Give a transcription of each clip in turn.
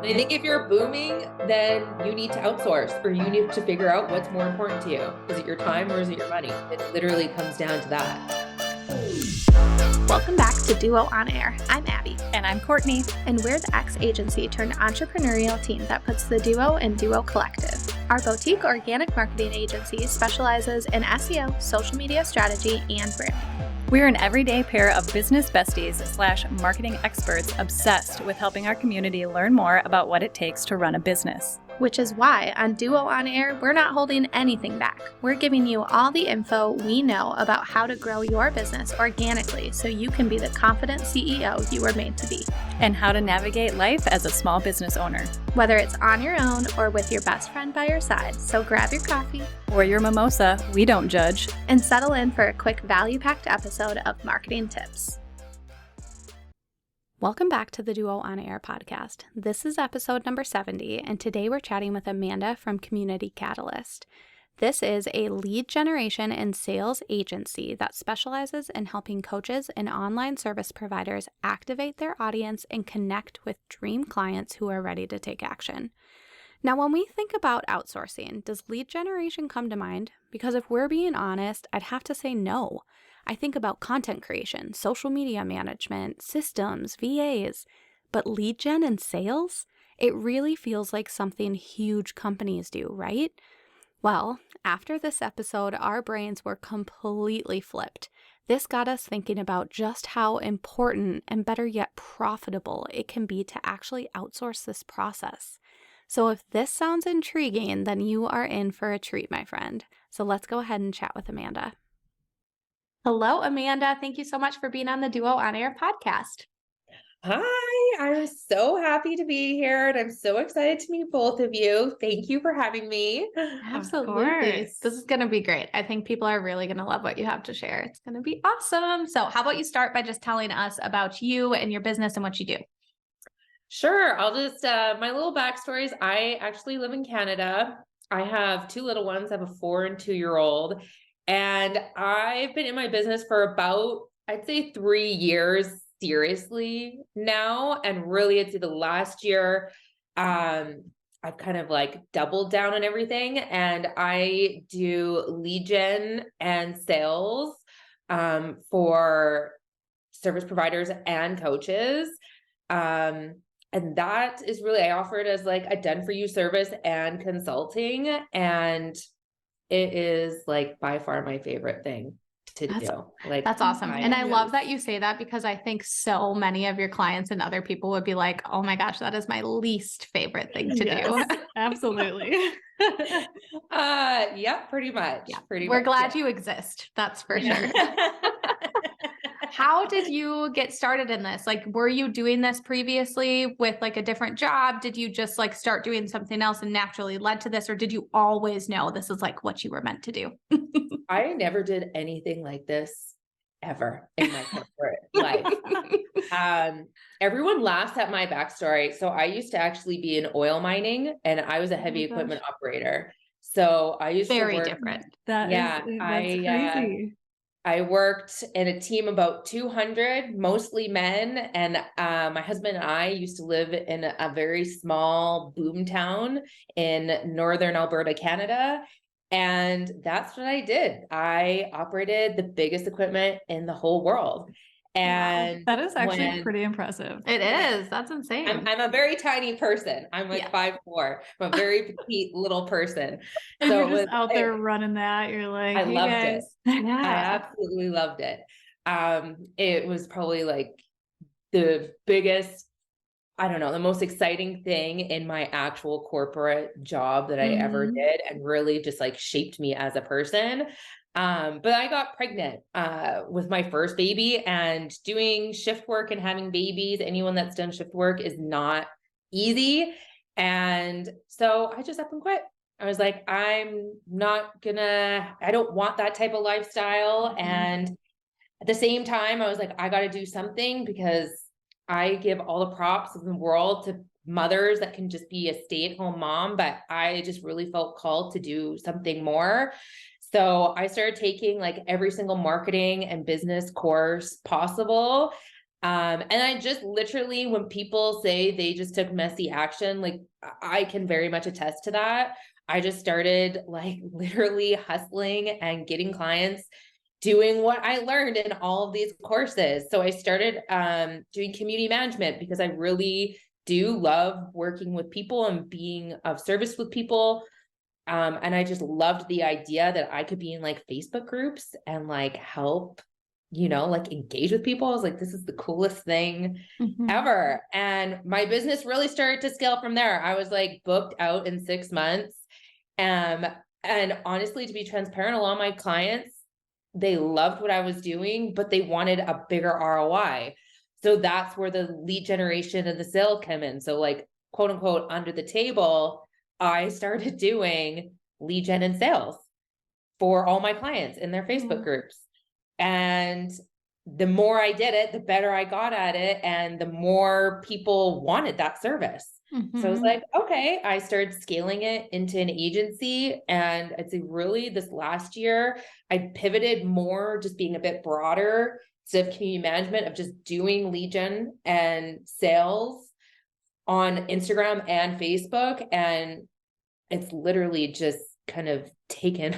And I think if you're booming, then you need to outsource or you need to figure out what's more important to you. Is it your time or is it your money? It literally comes down to that. Welcome back to Duo On Air. I'm Abby. And I'm Courtney. And we're the ex-agency turned entrepreneurial team that puts the Duo in Duo Collective. Our boutique organic marketing agency specializes in SEO, social media strategy, and branding. We're an everyday pair of business besties / marketing experts obsessed with helping our community learn more about what it takes to run a business. Which is why on Duo On Air, we're not holding anything back. We're giving you all the info we know about how to grow your business organically so you can be the confident CEO you were made to be. And how to navigate life as a small business owner. Whether it's on your own or with your best friend by your side, so grab your coffee or your mimosa, we don't judge, and settle in for a quick value-packed episode of Marketing Tips. Welcome back to the Duo On Air podcast. This is episode number 70, and today we're chatting with Amanda from Community Catalyst. This is a lead generation and sales agency that specializes in helping coaches and online service providers activate their audience and connect with dream clients who are ready to take action. Now, when we think about outsourcing, does lead generation come to mind? Because if we're being honest, I'd have to say no. I think about content creation, social media management, systems, VAs, but lead gen and sales? It really feels like something huge companies do, right? Well, after this episode, our brains were completely flipped. This got us thinking about just how important and better yet profitable it can be to actually outsource this process. So if this sounds intriguing, then you are in for a treat, my friend. So let's go ahead and chat with Amanda. Hello, Amanda. Thank you so much for being on the Duo On Air podcast. Hi, I'm so happy to be here and I'm so excited to meet both of you. Thank you for having me. Absolutely. This is going to be great. I think people are really going to love what you have to share. It's going to be awesome. So how about you start by just telling us about you and your business and what you do? Sure. I'll just, my little backstory is I actually live in Canada. I have two little ones. I have a 4 and 2-year-old. And I've been in my business for about, I'd say 3 years seriously now. And really it's the last year, I've kind of like doubled down on everything. And I do lead gen and sales for service providers and coaches. And that is really, I offer it as like a done for you service and consulting. And it is like by far my favorite thing to do. Like, that's awesome. And I love that you say that because I think so many of your clients and other people would be like, oh my gosh, that is my least favorite thing to do. Absolutely. Yeah, pretty much. Yeah. Pretty We're much, glad you exist. That's for sure. How did you get started in this? Like, were you doing this previously with like a different job? Did you just like start doing something else and naturally led to this? Or did you always know this is like what you were meant to do? I never did anything like this ever in my corporate life. Everyone laughs at my backstory. So I used to actually be in oil mining and I was a heavy equipment operator. So I used to work. Very different. That's crazy. I worked in a team about 200, mostly men. And my husband and I used to live in a very small boom town in northern Alberta, Canada. And that's what I did. I operated the biggest equipment in the whole world. And that is actually pretty impressive. It is. That's insane. I'm a very tiny person. I'm like 5'4". I'm a very petite little person. And so you're just out there running that. You're like, I loved it. Yeah. I absolutely loved it. It was probably like the biggest, I don't know, the most exciting thing in my actual corporate job that I ever did, and really just like shaped me as a person. But I got pregnant with my first baby, and doing shift work and having babies, anyone that's done shift work is not easy. And so I just up and quit. I was like, I don't want that type of lifestyle. And at the same time, I was like, I got to do something, because I give all the props in the world to mothers that can just be a stay-at-home mom, but I just really felt called to do something more. So I started taking like every single marketing and business course possible. And I just literally, when people say they just took messy action, like I can very much attest to that. I just started like literally hustling and getting clients doing what I learned in all of these courses. So I started doing community management because I really do love working with people and being of service with people. And I just loved the idea that I could be in like Facebook groups and like help, like engage with people. I was like, this is the coolest thing ever. And my business really started to scale from there. I was like booked out in 6 months. And honestly, to be transparent, a lot of my clients, they loved what I was doing, but they wanted a bigger ROI. So that's where the lead generation and the sale come in. So like, quote unquote, under the table, I started doing lead gen and sales for all my clients in their Facebook groups. And the more I did it, the better I got at it. And the more people wanted that service. So I was like, okay, I started scaling it into an agency. And I'd say really this last year, I pivoted more, just being a bit broader, instead of community management, of just doing lead gen and sales on Instagram and Facebook. And it's literally just kind of taken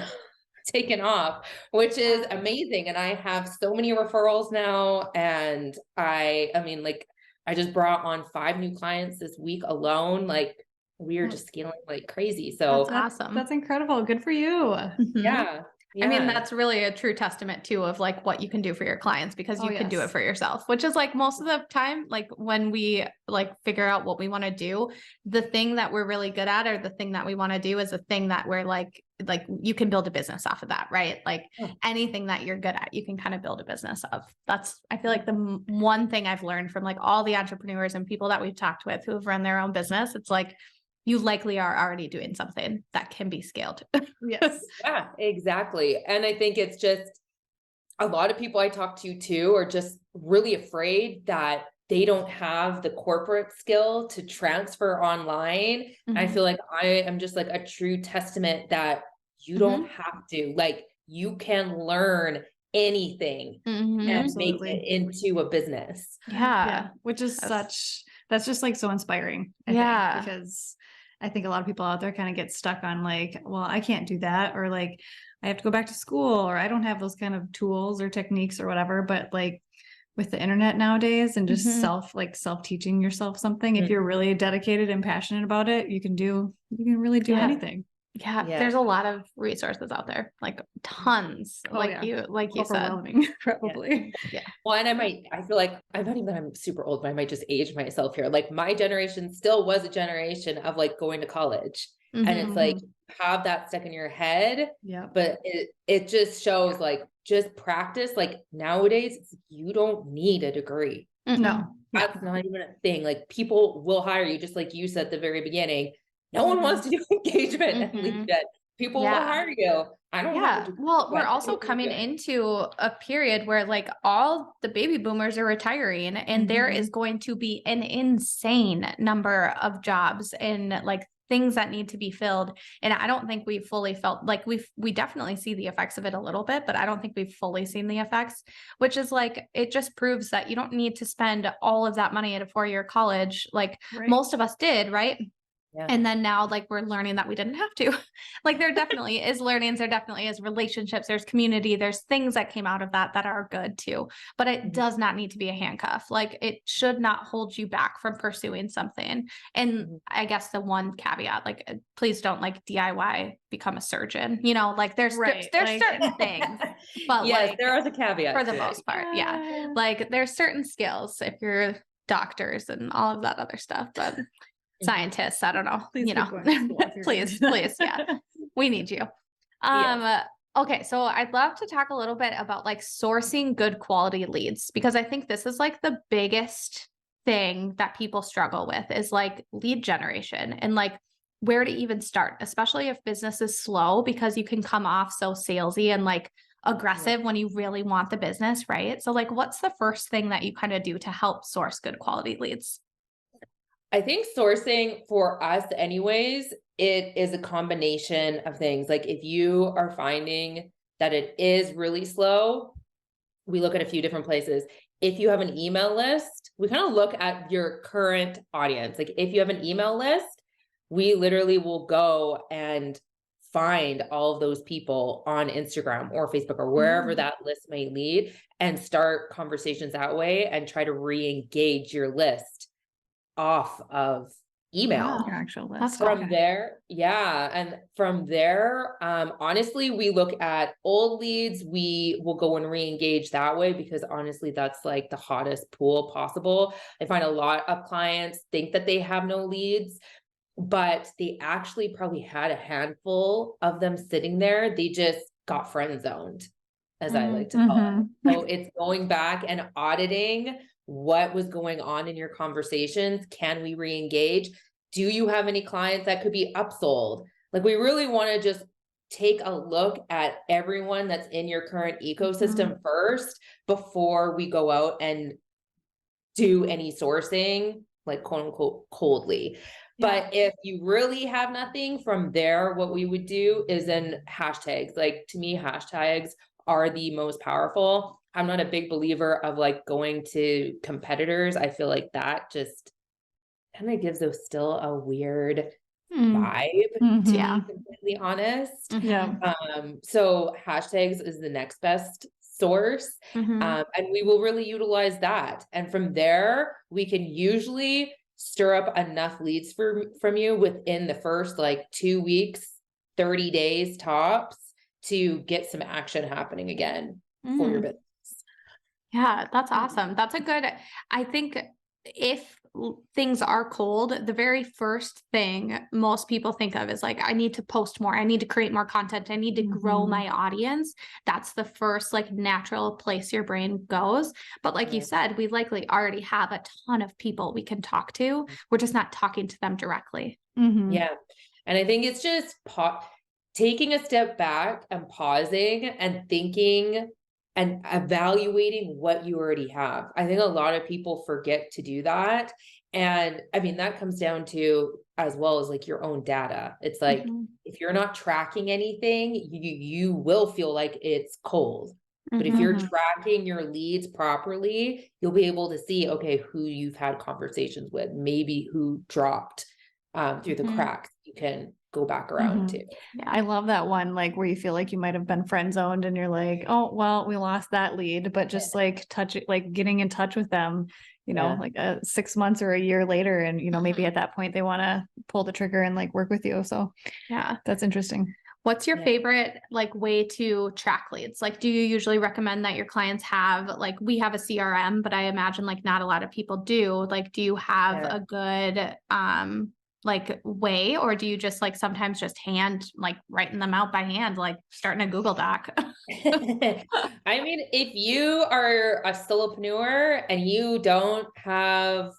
off, which is amazing. And I have so many referrals now. And I mean, like, I just brought on 5 new clients this week alone. Like, we are just scaling like crazy. So That's awesome. That's incredible. Good for you. yeah. I mean, that's really a true testament too of like what you can do for your clients, because you can do it for yourself, which is like most of the time, like when we like figure out what we want to do, the thing that we're really good at or the thing that we want to do is the thing that we're like you can build a business off of that, right? Like anything that you're good at, you can kind of build a business of. That's, I feel like the one thing I've learned from like all the entrepreneurs and people that we've talked with who have run their own business, it's like, you likely are already doing something that can be scaled. Yes. Yeah, exactly. And I think it's just a lot of people I talk to too are just really afraid that they don't have the corporate skill to transfer online. I feel like I am just like a true testament that you don't have to, like, you can learn anything and Absolutely. make it into a business. Yeah. Which is that's just like so inspiring. I think, because I think a lot of people out there kind of get stuck on like, well, I can't do that, or like I have to go back to school, or I don't have those kind of tools or techniques or whatever. But like with the internet nowadays and just self-teaching yourself something, if you're really dedicated and passionate about it, you can really do anything. Yeah, there's a lot of resources out there, like tons, you said. Probably. Yeah. Well, and I feel like I'm not even that I'm super old, but I might just age myself here. Like my generation still was a generation of like going to college. And it's like, have that stuck in your head. Yeah. But it just shows like, just practice. Like nowadays, you don't need a degree. No. That's not even a thing. Like people will hire you, just like you said at the very beginning. No one wants to do engagement and lead gen. People will hire you. I don't have to do well, we're also coming into a period where like all the baby boomers are retiring, and there is going to be an insane number of jobs and like things that need to be filled. And I don't think we've fully felt like we definitely see the effects of it a little bit, but I don't think we've fully seen the effects, which is like, it just proves that you don't need to spend all of that money at a 4-year college. Like most of us did, right? Yeah. And then now like we're learning that we didn't have to. Like there definitely is learnings, there definitely is relationships, there's community, there's things that came out of that are good too. But it does not need to be a handcuff. Like it should not hold you back from pursuing something. And I guess the one caveat, like please don't like DIY become a surgeon. Like there's like, certain things. But yes, like there is a caveat for the to most part. Yeah. Like there's certain skills if you're doctors and all of that other stuff. But scientists, I don't know, please please, yeah, we need you. Okay, so I'd love to talk a little bit about like sourcing good quality leads, because I think this is like the biggest thing that people struggle with is like lead generation and like where to even start, especially if business is slow, because you can come off so salesy and like aggressive when you really want the business, right? So like what's the first thing that you kind of do to help source good quality leads? I think sourcing for us anyways, it is a combination of things. Like if you are finding that it is really slow, we look at a few different places. if you have an email list, we kind of look at your current audience. Like if you have an email list, we literally will go and find all of those people on Instagram or Facebook or wherever that list may lead and start conversations that way and try to re-engage your list off of email. Your actual list. That's From there, yeah. And from there, honestly, we look at old leads. We will go and re-engage that way because honestly, that's like the hottest pool possible. I find a lot of clients think that they have no leads, but they actually probably had a handful of them sitting there. They just got friend zoned, as I like to call it. So it's going back and auditing what was going on in your conversations. Can we re-engage? Do you have any clients that could be upsold? Like we really want to just take a look at everyone that's in your current ecosystem first before we go out and do any sourcing, like quote unquote coldly. But if you really have nothing from there, what we would do is then hashtags. Like to me, hashtags are the most powerful. I'm not a big believer of like going to competitors. I feel like that just kind of gives us still a weird vibe, to be completely honest. So hashtags is the next best source. And we will really utilize that. And from there, we can usually stir up enough leads from you within the first like 2 weeks, 30 days tops to get some action happening again for your business. Yeah, that's awesome. That's a good, I think if things are cold, the very first thing most people think of is like, I need to post more. I need to create more content. I need to grow my audience. That's the first like natural place your brain goes. But like you said, we likely already have a ton of people we can talk to. We're just not talking to them directly. Yeah. And I think it's just taking a step back and pausing and thinking and evaluating what you already have. I think a lot of people forget to do that. And I mean, that comes down to as well as like your own data. It's like, if you're not tracking anything, you will feel like it's cold. But if you're tracking your leads properly, you'll be able to see, okay, who you've had conversations with, maybe who dropped through the cracks. You can go back around to. Yeah, I love that one, like where you feel like you might have been friend zoned and you're like, oh, well, we lost that lead, but just like getting in touch with them, you know, like 6 months or a year later. And, you know, maybe at that point they want to pull the trigger and like work with you. So yeah, that's interesting. What's your favorite like way to track leads? Like, do you usually recommend that your clients have, like, we have a CRM, but I imagine like not a lot of people do. Like, do you have a good, like way, or do you just like sometimes just like writing them out by hand, like starting a Google Doc? I mean, if you are a solopreneur and you don't have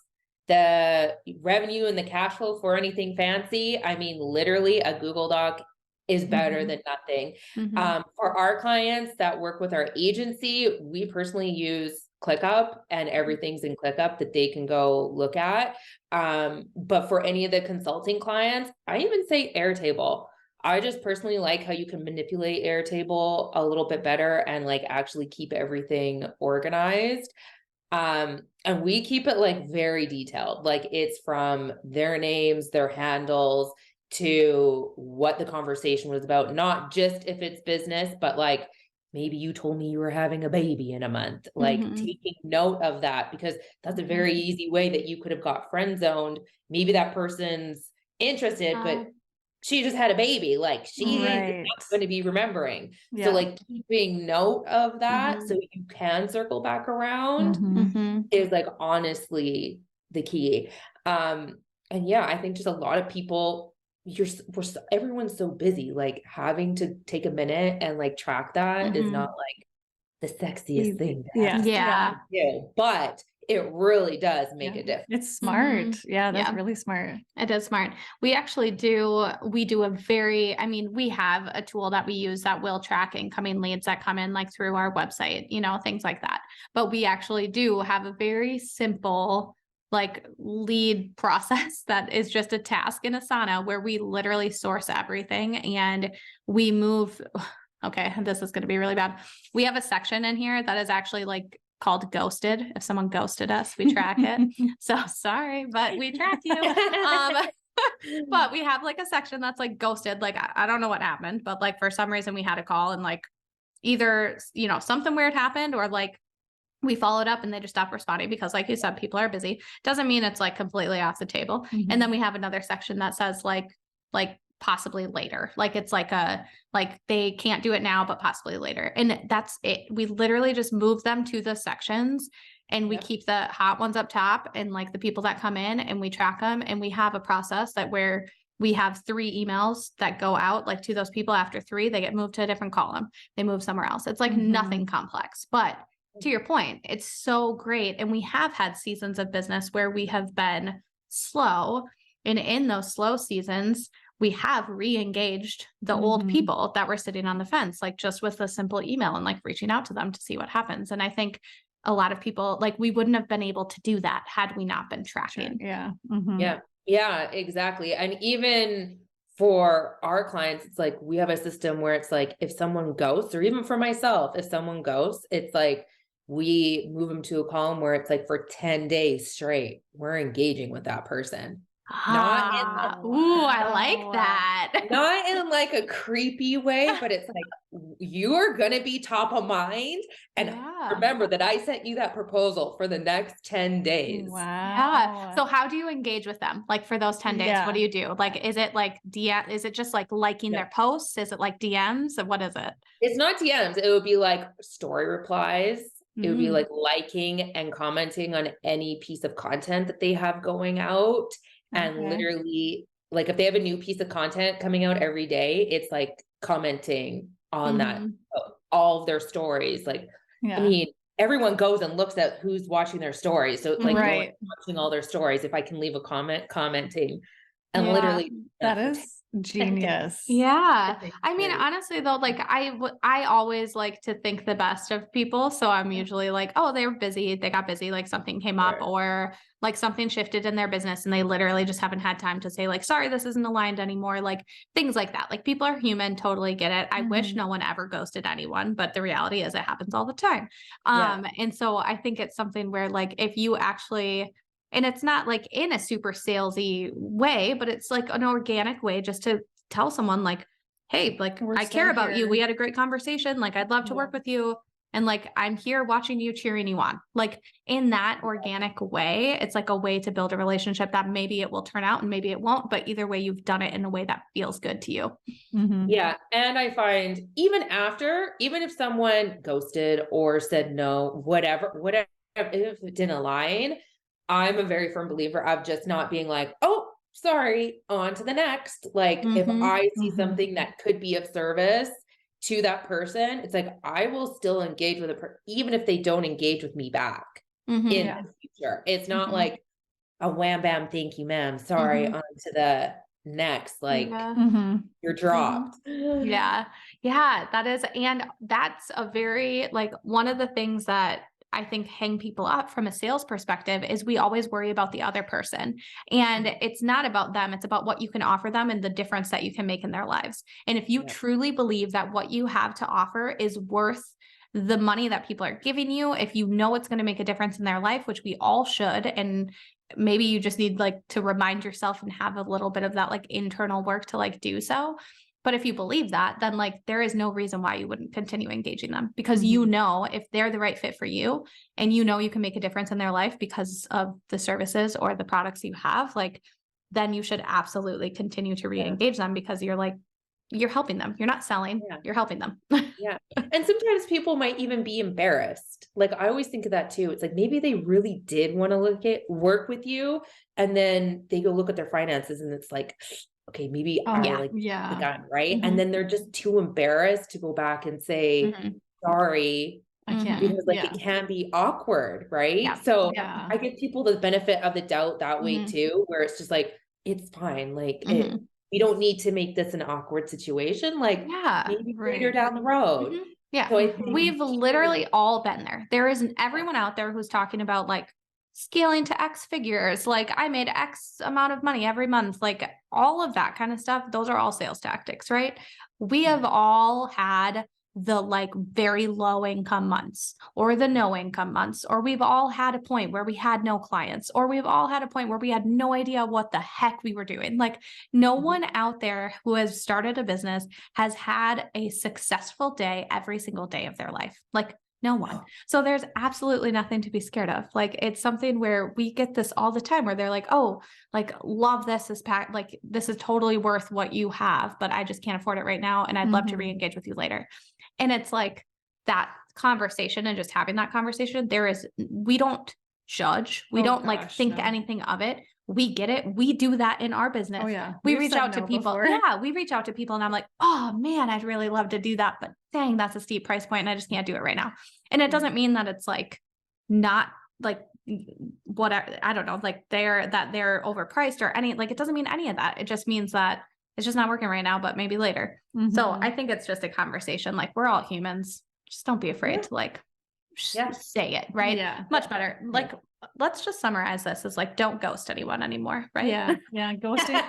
the revenue and the cash flow for anything fancy, I mean, literally a Google Doc is better than nothing. For our clients that work with our agency, we personally use ClickUp, and everything's in ClickUp that they can go look at. But for any of the consulting clients, I even say Airtable. I just personally like how you can manipulate Airtable a little bit better and like actually keep everything organized. And we keep it like very detailed. Like it's from their names, their handles, to what the conversation was about, not just if it's business, but like maybe you told me you were having a baby in a month, like taking note of that, because that's a very easy way that you could have got friend zoned. Maybe that person's interested, but she just had a baby. Like she's not going to be remembering. So like keeping note of that so you can circle back around is like honestly the key. And yeah, I think just a lot of people, everyone's so busy, like having to take a minute and like track that is not like the sexiest thing to do, but it really does make a difference. It's smart. Yeah, that's really smart. It is smart. We actually we have a tool that we use that will track incoming leads that come in like through our website, you know, things like that. But we actually do have a very simple like lead process that is just a task in Asana where we literally source everything and we move. Okay, this is going to be really bad. We have a section in here that is actually like called ghosted. If someone ghosted us, we track it. So sorry, but we track you. But we have like a section that's like ghosted. Like, I don't know what happened, but like for some reason we had a call and like either, you know, something weird happened or like we followed up and they just stopped responding because like you said, people are busy. Doesn't mean it's like completely off the table. Mhm. And then we have another section that says like possibly later. Like it's like like they can't do it now, but possibly later. And that's it. We literally just move them to the sections and we Yep. keep the hot ones up top and like the people that come in and we track them. And we have a process that where we have 3 emails that go out like to those people. After 3, they get moved to a different column. They move somewhere else. It's like Mhm. nothing complex, but to your point, it's so great. And we have had seasons of business where we have been slow. And in those slow seasons, we have re-engaged the old Mhm. people that were sitting on the fence, like just with a simple email and like reaching out to them to see what happens. And I think a lot of people, like we wouldn't have been able to do that had we not been tracking. Yeah. Mhm. Yeah. Yeah, exactly. And even for our clients, it's like we have a system where it's like if someone ghosts, or even for myself, if someone ghosts, it's like we move them to a column where it's like for 10 days straight, we're engaging with that person. Not in Ah, the ooh, I like Wow. that. Not in like a creepy way, but it's like you are gonna be top of mind. And Yeah. remember that I sent you that proposal for the next 10 days. Yeah. Wow. So how do you engage with them? Like for those 10 days, Yeah. what do you do? Like, is it like DM? Is it just like liking Yeah. their posts? Is it like DMs? What is it? It's not DMs. It would be like story replies. It would be Mm. like liking and commenting on any piece of content that they have going out. And Okay. literally, like if they have a new piece of content coming out every day, it's like commenting on that, Mhm. all of their stories. Like, I Yeah. mean, everyone goes and looks at who's watching their stories. So it's like going Right. and watching all their stories. If I can leave a comment, commenting, and Yeah. literally That is genius. Yeah. It's I mean, great. honestly though, like I always like to think the best of people. So I'm usually like, oh, they were busy. They got busy. Like something came up Sure. or like something shifted in their business and they literally just haven't had time to say like, sorry, this isn't aligned anymore. Like things like that. Like people are human. Totally get it. I wish Mhm. no one ever ghosted anyone, but the reality is it happens all the time. Yeah. And so I think it's something where like, if you actually, and it's not like in a super salesy way, but it's like an organic way just to tell someone like, hey, like We're I still care about you. here. We had a great conversation. Like I'd love to work with you. And like I'm here watching you, cheering you on. Like in that organic way, it's like a way to build a relationship that maybe it will turn out and maybe it won't. But either way, you've done it in a way that feels good to you. Mhm. Yeah. And I find even if someone ghosted or said no, whatever, if it didn't align, I'm a very firm believer of just not being like, oh, sorry, on to the next. Like if Mhm. I see Mhm. something that could be of service to that person, it's like I will still engage with even if they don't engage with me back Mhm. in Yeah. the future. It's not Mhm. like a wham bam, thank you, ma'am. Sorry, Mhm. on to the next. Like Yeah. Mhm. you're dropped. Yeah. Yeah, that is, and that's a very like one of the things that I think hang people up from a sales perspective is we always worry about the other person. And it's not about them, it's about what you can offer them and the difference that you can make in their lives. And if you Yeah. truly believe that what you have to offer is worth the money that people are giving you, if you know it's going to make a difference in their life, which we all should, and maybe you just need like to remind yourself and have a little bit of that like internal work to like do so. But if you believe that, then like there is no reason why you wouldn't continue engaging them because you know if they're the right fit for you and you know you can make a difference in their life because of the services or the products you have, like then you should absolutely continue to re-engage them because you're like you're helping them. You're not selling, Yeah. you're helping them. Yeah. And sometimes people might even be embarrassed. Like I always think of that too. It's like maybe they really did want to work with you and then they go look at their finances and it's like, okay, maybe I Yeah. like the Yeah. gun, right? Mhm. And then they're just too embarrassed to go back and say, Mhm. sorry, I can't. because like Yeah. it can be awkward, right? Yeah. So Yeah. I give people the benefit of the doubt that way Mhm. too, where it's just like, it's fine. Like Mhm. we don't need to make this an awkward situation. Like Yeah. maybe later Right. down the road. Mhm. Yeah. So I think We've literally all been there. There isn't everyone out there who's talking about like scaling to X figures, like I made X amount of money every month, like all of that kind of stuff. Those are all sales tactics, right? We have all had the like very low income months or the no income months, or we've all had a point where we had no clients, or we've all had a point where we had no idea what the heck we were doing. Like no one out there who has started a business has had a successful day every single day of their life. Like no one. So there's absolutely nothing to be scared of. Like it's something where we get this all the time where they're like, oh, like love this is like this is totally worth what you have, but I just can't afford it right now. And I'd love to re-engage with you later. And it's like that conversation and just having that conversation, we don't judge. We don't like think anything of it. We get it. We do that in our business. Oh yeah. We reach out to people. Before. Yeah. We reach out to people and I'm like, oh man, I'd really love to do that, but dang, that's a steep price point and I just can't do it right now. And it doesn't mean that it's like not like whatever, I don't know, like they're overpriced or any, like, it doesn't mean any of that. It just means that it's just not working right now, but maybe later. So I think it's just a conversation. Like we're all humans. Just don't be afraid to like say it, right? Yeah. Much better. Like, let's just summarize this as like, don't ghost anyone anymore, right? Yeah. Yeah. Ghosting.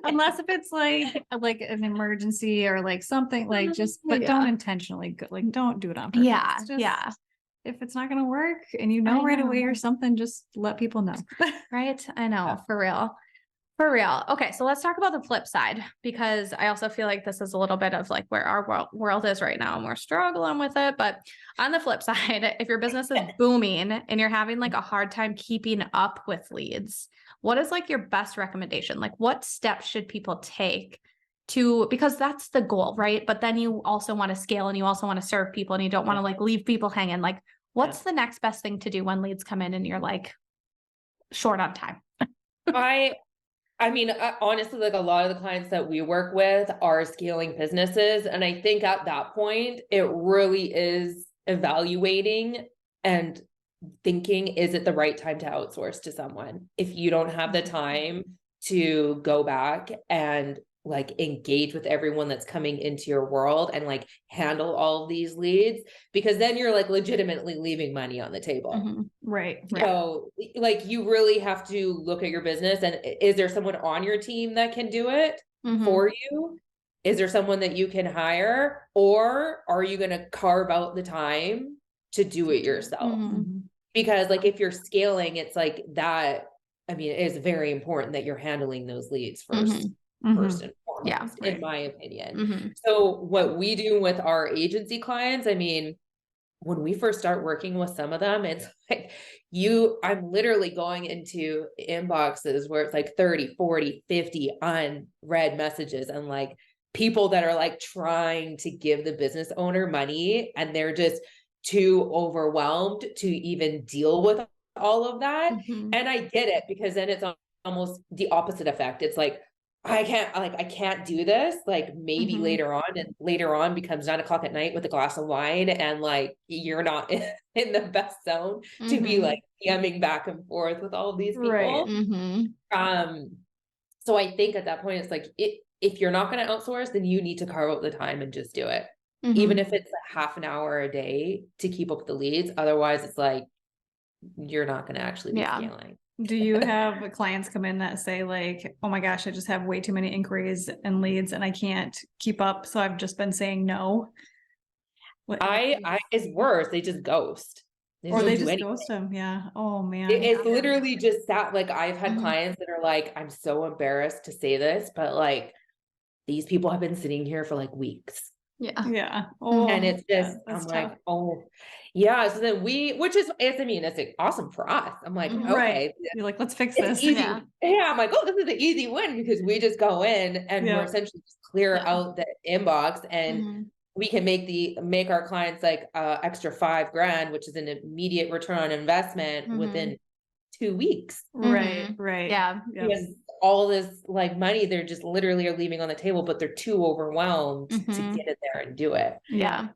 Unless if it's like an emergency or like something like just, but don't intentionally like, don't do it on purpose. Yeah. Just, if it's not going to work and you know right away or something, just let people know. Right. I know. For real. For real. Okay. So let's talk about the flip side, because I also feel like this is a little bit of like where our world is right now and we're struggling with it. But on the flip side, if your business is booming and you're having like a hard time keeping up with leads, what is like your best recommendation? Like what steps should people take because that's the goal, right? But then you also want to scale and you also want to serve people and you don't want to like leave people hanging. Like what's the next best thing to do when leads come in and you're like short on time? I mean, honestly, like a lot of the clients that we work with are scaling businesses. And I think at that point, it really is evaluating and thinking, is it the right time to outsource to someone? If you don't have the time to go back and like engage with everyone that's coming into your world and like handle all of these leads, because then you're like legitimately leaving money on the table. Right. So like you really have to look at your business and is there someone on your team that can do it for you? Is there someone that you can hire, or are you going to carve out the time to do it yourself? Because like if you're scaling, it's like that. I mean, it is very important that you're handling those leads first and foremost, in my opinion. So what we do with our agency clients, I mean, when we first start working with some of them, it's like I'm literally going into inboxes where it's like 30, 40, 50 unread messages and like people that are like trying to give the business owner money and they're just too overwhelmed to even deal with all of that. And I get it, because then it's almost the opposite effect. It's like, I can't do this. Like maybe later on, and later on becomes 9:00 at night with a glass of wine and like, you're not in the best zone to be like DMing back and forth with all of these people. Right. So I think at that point, it's like, if you're not going to outsource, then you need to carve out the time and just do it. Even if it's a half an hour a day to keep up with the leads. Otherwise it's like, you're not going to actually be scaling. Do you have clients come in that say like, oh my gosh, I just have way too many inquiries and leads and I can't keep up, so I've just been saying no? It's worse. They just ghost. They just ghost them. Yeah. Oh man. It's literally just that. Like I've had clients that are like, I'm so embarrassed to say this, but like these people have been sitting here for like weeks. Yeah. Yeah. Oh, and it's just, I'm tough. Like, oh yeah. So then it's like awesome for us. I'm like, okay. You're like, let's fix this. Yeah. I'm like, oh, this is an easy win because we just go in and we're essentially just clear out the inbox and we can make our clients like extra $5,000, which is an immediate return on investment within 2 weeks. Right. Yeah. Because all this like money, they're just literally are leaving on the table, but they're too overwhelmed to get in there and do it. Yeah.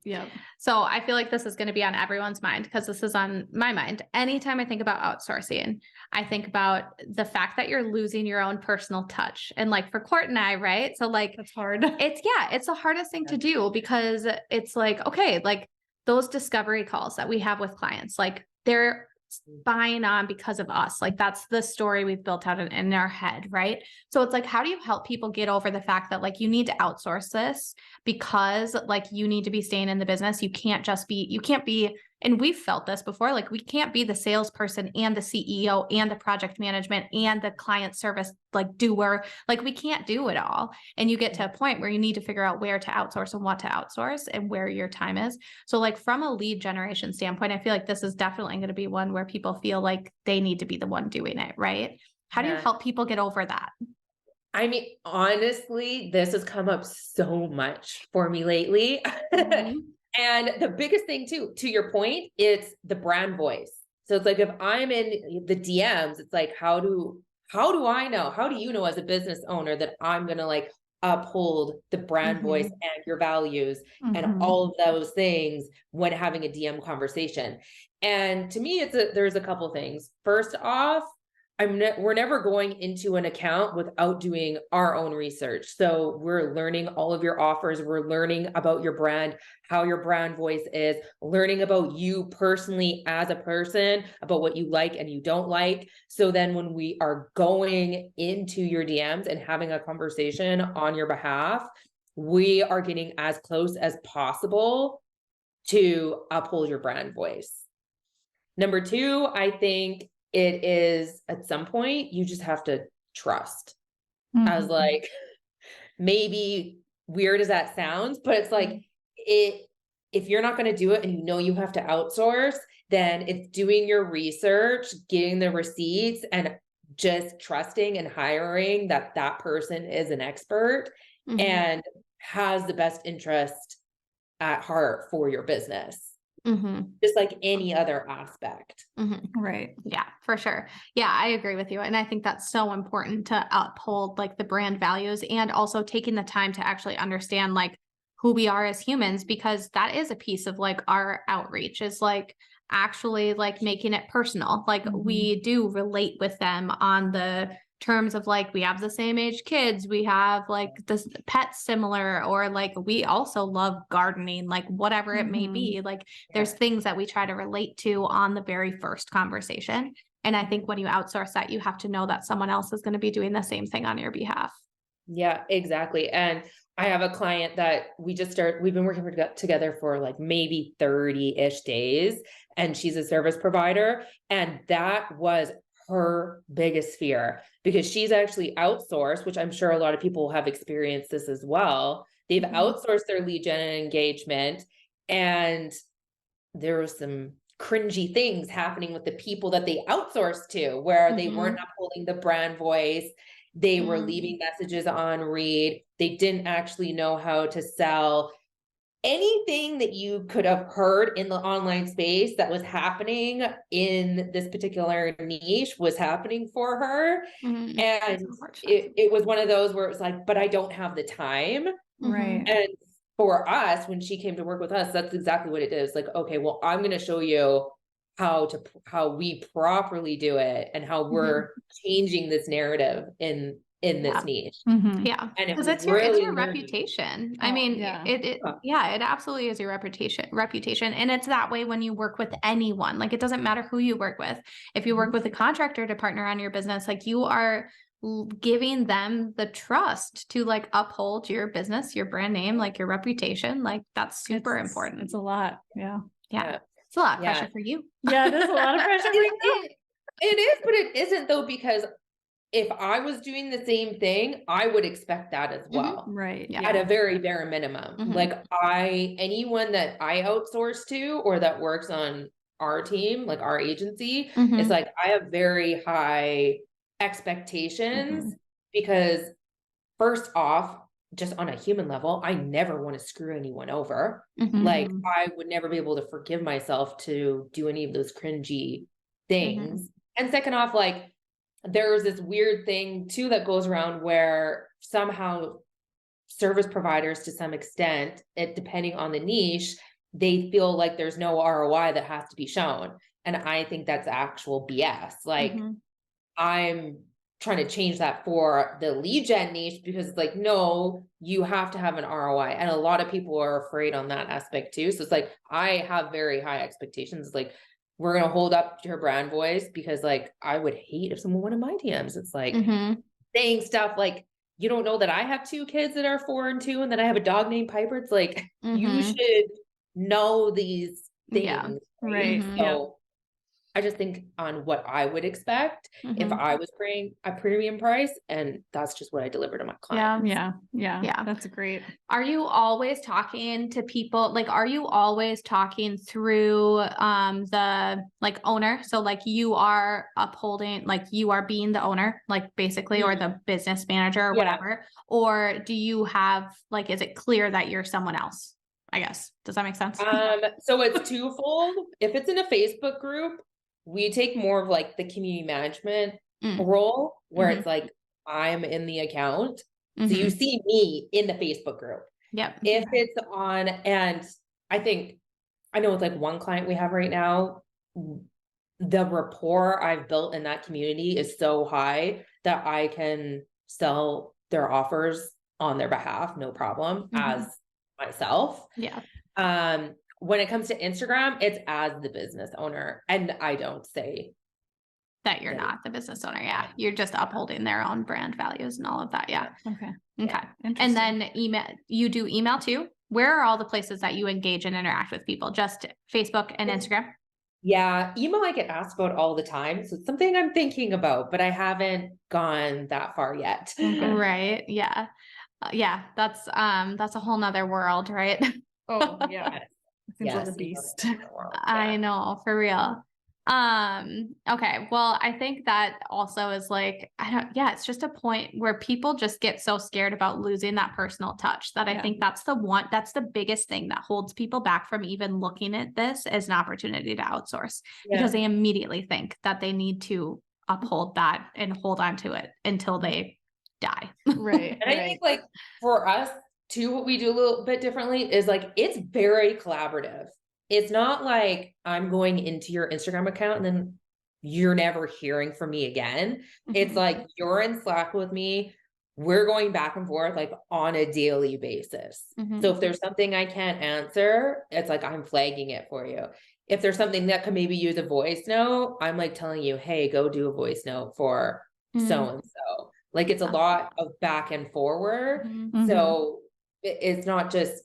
So I feel like this is going to be on everyone's mind because this is on my mind. Anytime I think about outsourcing, I think about the fact that you're losing your own personal touch. And like for Court and I, right? So like, that's hard. It's the hardest thing to do because it's like, okay, like those discovery calls that we have with clients, like they're buying on because of us. Like that's the story we've built out in our head, right? So it's like, how do you help people get over the fact that like you need to outsource this because like you need to be staying in the business. You can't be, and we've felt this before, like we can't be the salesperson and the CEO and the project management and the client service like doer. Like we can't do it all. And you get to a point where you need to figure out where to outsource and what to outsource and where your time is. So like from a lead generation standpoint, I feel like this is definitely going to be one where people feel like they need to be the one doing it, right? How do you help people get over that? I mean, honestly, this has come up so much for me lately. Mm-hmm. And the biggest thing too, to your point, it's the brand voice. So it's like, if I'm in the DMs, it's like, how do I know? How do you know as a business owner that I'm going to like uphold the brand voice and your values and all of those things when having a DM conversation? And to me, there's a couple things. First off, we're never going into an account without doing our own research. So we're learning all of your offers. We're learning about your brand, how your brand voice is, learning about you personally as a person, about what you like and you don't like. So then when we are going into your DMs and having a conversation on your behalf, we are getting as close as possible to uphold your brand voice. Number two, I think it is at some point you just have to trust. As like, maybe weird as that sounds, but it's like if you're not going to do it and you know you have to outsource, then it's doing your research, getting the receipts, and just trusting and hiring that person is an expert and has the best interest at heart for your business. Just like any other aspect. Right. Yeah, for sure. Yeah, I agree with you. And I think that's so important to uphold like the brand values and also taking the time to actually understand like who we are as humans, because that is a piece of like our outreach is like actually like making it personal. Like we do relate with them on the terms of like we have the same age kids, we have like this pets similar, or like we also love gardening, like whatever it may be. Like there's things that we try to relate to on the very first conversation. And I think when you outsource that, you have to know that someone else is going to be doing the same thing on your behalf. Yeah, exactly. And I have a client that we've been working together for like maybe 30-ish days, and she's a service provider. And that was her biggest fear, because she's actually outsourced, which I'm sure a lot of people have experienced this as well. They've outsourced their lead gen and engagement, and there was some cringy things happening with the people that they outsourced to, where they weren't upholding the brand voice. They were leaving messages on read. They didn't actually know how to sell. Anything that you could have heard in the online space that was happening in this particular niche was happening for her. And it was one of those where it was like, but I don't have the time. Right. And for us, when she came to work with us, that's exactly what it is. Like, okay, well, I'm going to show you how we properly do it and how we're changing this narrative in this niche. Yeah. Because it's your reputation. I mean, it absolutely is your reputation. And it's that way when you work with anyone. Like it doesn't matter who you work with. If you work with a contractor to partner on your business, like you are giving them the trust to like uphold your business, your brand name, like your reputation. Like that's super important. It's a lot. Yeah. It's a lot of pressure for you. Yeah, there's a lot of pressure for you. It is, but it isn't though, because if I was doing the same thing, I would expect that as well. Right. Yeah. At a very bare minimum. Like anyone that I outsource to or that works on our team, like our agency, it's like I have very high expectations, because first off, just on a human level, I never want to screw anyone over. Like I would never be able to forgive myself to do any of those cringy things. And second off, like there's this weird thing too that goes around where somehow service providers, to some extent, depending on the niche, they feel like there's no ROI that has to be shown. And I think that's actual BS. Like I'm trying to change that for the lead gen niche, because it's like, no, you have to have an ROI. And a lot of people are afraid on that aspect too. So it's like, I have very high expectations. Like we're going to hold up your brand voice, because like, I would hate if someone went in my DMs. It's like saying stuff like, you don't know that I have 2 kids that are 4 and 2 and that I have a dog named Piper. It's like, you should know these things. Yeah. Right. Right. So I just think on what I would expect if I was paying a premium price, and that's just what I deliver to my clients. Yeah. That's great. Are you always talking to people? Like, are you always talking through the like owner? So like you are upholding, like you are being the owner, like basically, or the business manager or whatever. Or do you have like, is it clear that you're someone else? I guess. Does that make sense? So it's twofold. If it's in a Facebook group, we take more of like the community management role, where it's like, I'm in the account. So you see me in the Facebook group. Yep. If it's on, and I know it's like one client we have right now, the rapport I've built in that community is so high that I can sell their offers on their behalf, no problem, as myself. Yeah. When it comes to Instagram, it's as the business owner, and I don't say that you're not the business owner. Yeah. You're just upholding their own brand values and all of that. Yeah. Okay. And then email, you do email too? Where are all the places that you engage and interact with people? Just Facebook and Instagram? Yeah. Email I get asked about all the time. So it's something I'm thinking about, but I haven't gone that far yet. Right. Yeah. Yeah. That's a whole nother world, right? Oh yeah. Yes, the beast. I know, for real. Okay. Well, I think that also is like, it's just a point where people just get so scared about losing that personal touch that I think that's the biggest thing that holds people back from even looking at this as an opportunity to outsource, because they immediately think that they need to uphold that and hold on to it until they die. Right. And I think like for us too, what we do a little bit differently is like, it's very collaborative. It's not like I'm going into your Instagram account and then you're never hearing from me again. It's like, you're in Slack with me. We're going back and forth like on a daily basis. So if there's something I can't answer, it's like, I'm flagging it for you. If there's something that could maybe use a voice note, I'm like telling you, hey, go do a voice note for so-and-so. Like, it's a lot of back and forward. So it's not just,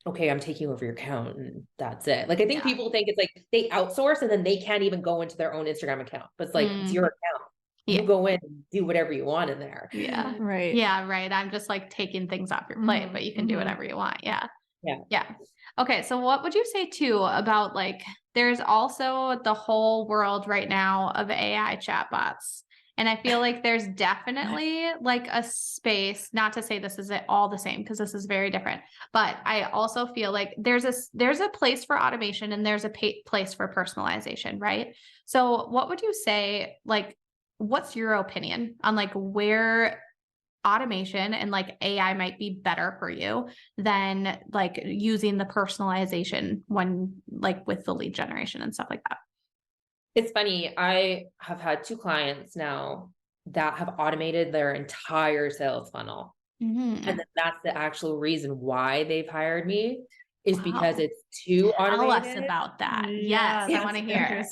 okay, I'm taking over your account and that's it. Like, I think people think it's like they outsource and then they can't even go into their own Instagram account, but it's like, it's your account. You go in and do whatever you want in there. Yeah. Right. Yeah. Right. I'm just like taking things off your plate, but you can do whatever you want. Yeah. Yeah. Okay. So what would you say too about like, there's also the whole world right now of AI chatbots. And I feel like there's definitely like a space, not to say this is all the same, because this is very different, but I also feel like there's a place for automation and there's a place for personalization, right? So what would you say, like, what's your opinion on like where automation and like AI might be better for you than like using the personalization when like with the lead generation and stuff like that? It's funny. I have had 2 clients now that have automated their entire sales funnel. And then that's the actual reason why they've hired me, is because it's too automated. Tell us about that. Yes, I want to hear.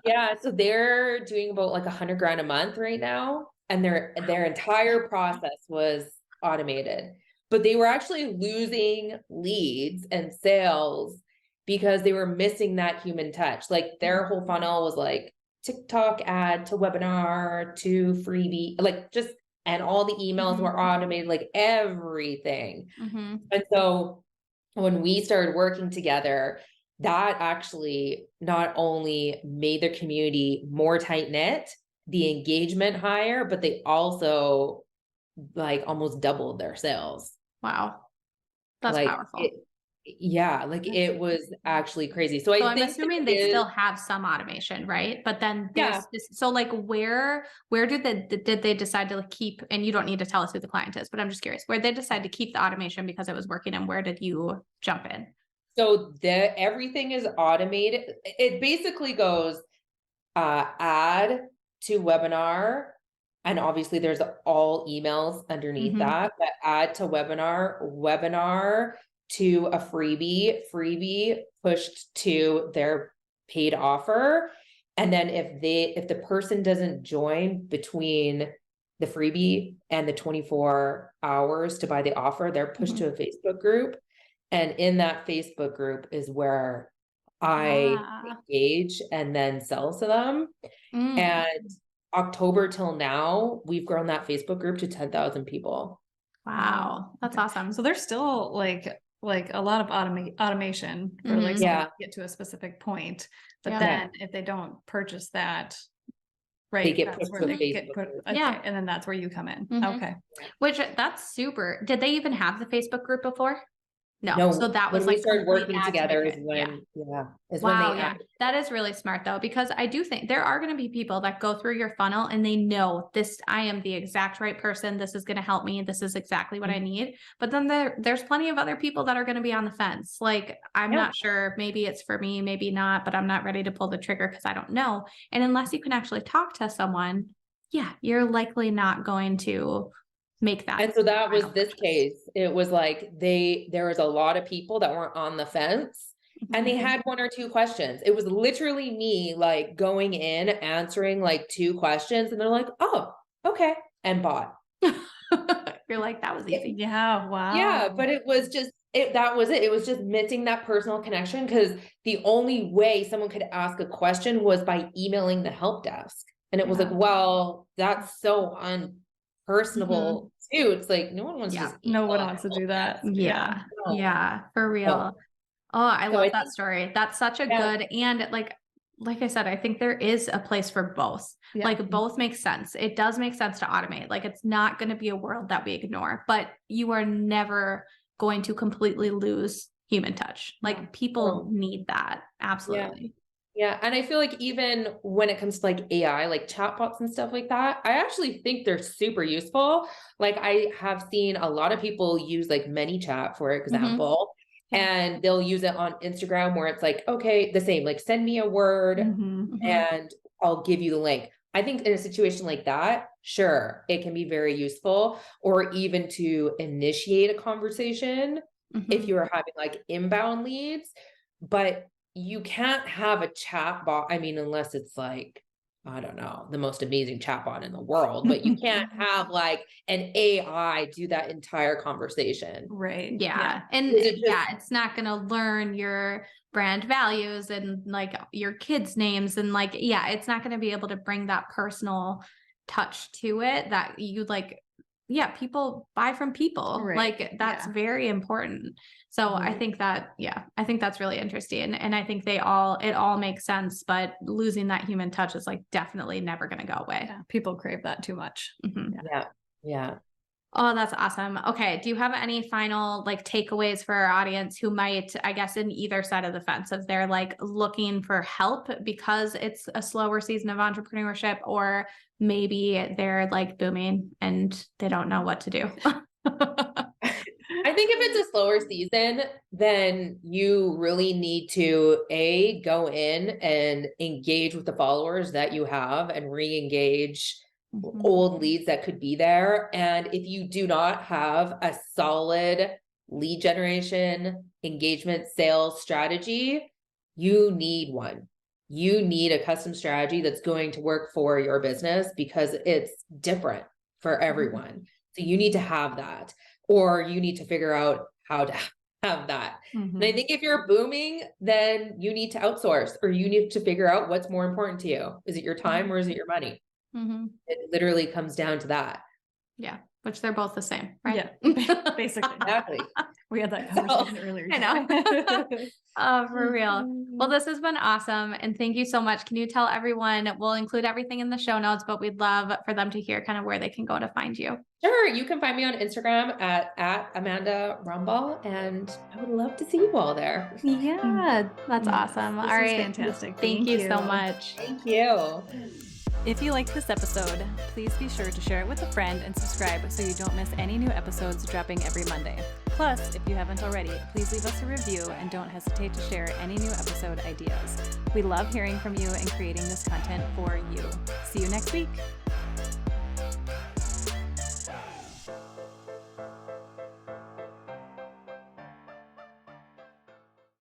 Yeah. So they're doing about like $100,000 a month right now. And their entire process was automated, but they were actually losing leads and sales because they were missing that human touch. Like, their whole funnel was like TikTok ad to webinar to freebie, like just, and all the emails were automated, like everything. And so when we started working together, that actually not only made their community more tight knit, the engagement higher, but they also like almost doubled their sales. Wow. That's like, powerful. It was actually crazy. So I'm assuming they still have some automation, right? But then there's so like where did they decide to keep, and you don't need to tell us who the client is, but I'm just curious, where they decide to keep the automation because it was working, and where did you jump in? So everything is automated. It basically goes ad to webinar. And obviously there's all emails underneath that, but add to webinar to a freebie pushed to their paid offer. And then if the person doesn't join between the freebie and the 24 hours to buy the offer, they're pushed to a Facebook group. And in that Facebook group is where I engage and then sell to them. And October till now, we've grown that Facebook group to 10,000 people. Wow. That's awesome. So there's still like a lot of automation for like someone to get to a specific point. But then if they don't purchase that, right, they get put to they get put. Okay, and then that's where you come in. Okay. Which that's super. Did they even have the Facebook group before? No. So that was when like we started working together is when, wow, that is really smart though, because I do think there are going to be people that go through your funnel and they know this, I am the exact right person. This is going to help me. This is exactly what I need. But then there's plenty of other people that are going to be on the fence. Like, I'm not sure, maybe it's for me, maybe not, but I'm not ready to pull the trigger because I don't know. And unless you can actually talk to someone, you're likely not going to make that. And so that was this case. It was like there was a lot of people that weren't on the fence and they had one or two questions. It was literally me like going in, answering like 2 questions, and they're like, oh, okay, and bought. You're like, that was easy. Yeah. Wow. Yeah. But it was just, that was it. It was just missing that personal connection, because the only way someone could ask a question was by emailing the help desk. And it was like, well, that's so unpersonable too. It's like, no one wants to no one wants to do that. Yeah. Yeah, for real. Oh, I love that story. That's such a good, and like I said, I think there is a place for both. Like both make sense. It does make sense to automate. Like, it's not going to be a world that we ignore, but you are never going to completely lose human touch. Like, people need that. Absolutely. Yeah. And I feel like even when it comes to like AI, like chatbots and stuff like that, I actually think they're super useful. Like, I have seen a lot of people use like ManyChat, for example, and they'll use it on Instagram where it's like, okay, the same, like send me a word and I'll give you the link. I think in a situation like that, sure, it can be very useful, or even to initiate a conversation if you're having like inbound leads. But you can't have a chat bot. I mean, unless it's like, I don't know, the most amazing chatbot in the world, but you can't have like an AI do that entire conversation. Right. Yeah. And it's not going to learn your brand values and like your kids' names. And like, it's not going to be able to bring that personal touch to it that you like. People buy from people. Right. Like, that's very important. So I think that, I think that's really interesting. And I think it all makes sense, but losing that human touch is like definitely never going to go away. Yeah, people crave that too much. Yeah. Oh, that's awesome. Okay. Do you have any final like takeaways for our audience who might, I guess, in either side of the fence, if they're like looking for help because it's a slower season of entrepreneurship, or maybe they're like booming and they don't know what to do? I think if it's a slower season, then you really need to go in and engage with the followers that you have and re-engage old leads that could be there. And if you do not have a solid lead generation, engagement, sales strategy, you need one. You need a custom strategy that's going to work for your business, because it's different for everyone. So you need to have that, or you need to figure out how to have that. And I think if you're booming, then you need to outsource, or you need to figure out what's more important to you. Is it your time or is it your money? It literally comes down to that. Yeah. Which they're both the same, right? Yeah, basically. Exactly. We had that conversation earlier. I know. For real. Well, this has been awesome. And thank you so much. Can you tell everyone, we'll include everything in the show notes, but we'd love for them to hear kind of where they can go to find you. Sure. You can find me on Instagram at Amanda Rumball, and I would love to see you all there. Yeah, that's awesome. This all right. Fantastic. Thank you so much. Thank you. If you liked this episode, please be sure to share it with a friend and subscribe so you don't miss any new episodes dropping every Monday. Plus, if you haven't already, please leave us a review and don't hesitate to share any new episode ideas. We love hearing from you and creating this content for you. See you next week.